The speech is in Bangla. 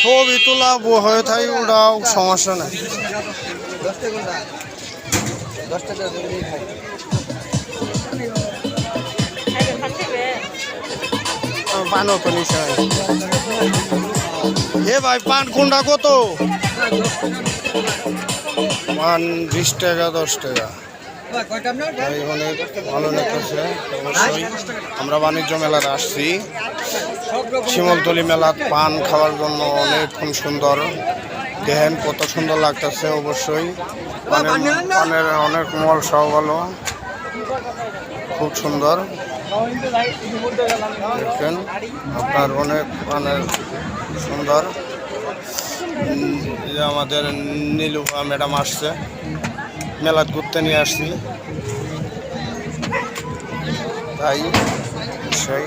ছবি তোলা হয়ে থাকে, ওটাও সমস্যা নাই। পানও তো নিচে। হে ভাই, পান কোনটা কত? পান 20 টাকা 10 টাকা। অনেক ভালো লাগতেছে। অবশ্যই আমরা বাণিজ্য মেলার আসছি, শিমলতলি মেলা পান খাওয়ার জন্য। অনেকক্ষণ সুন্দর, দেখেন কত সুন্দর লাগতেছে। অবশ্যই পানের অনেক মল সব ভালো, খুব সুন্দর। দেখেন আপনার অনেক পানের সুন্দর। যে আমাদের নীলুফা ম্যাডাম আসছে, মেলা ঘুরতে নিয়ে আসছি, তাই অবশ্যই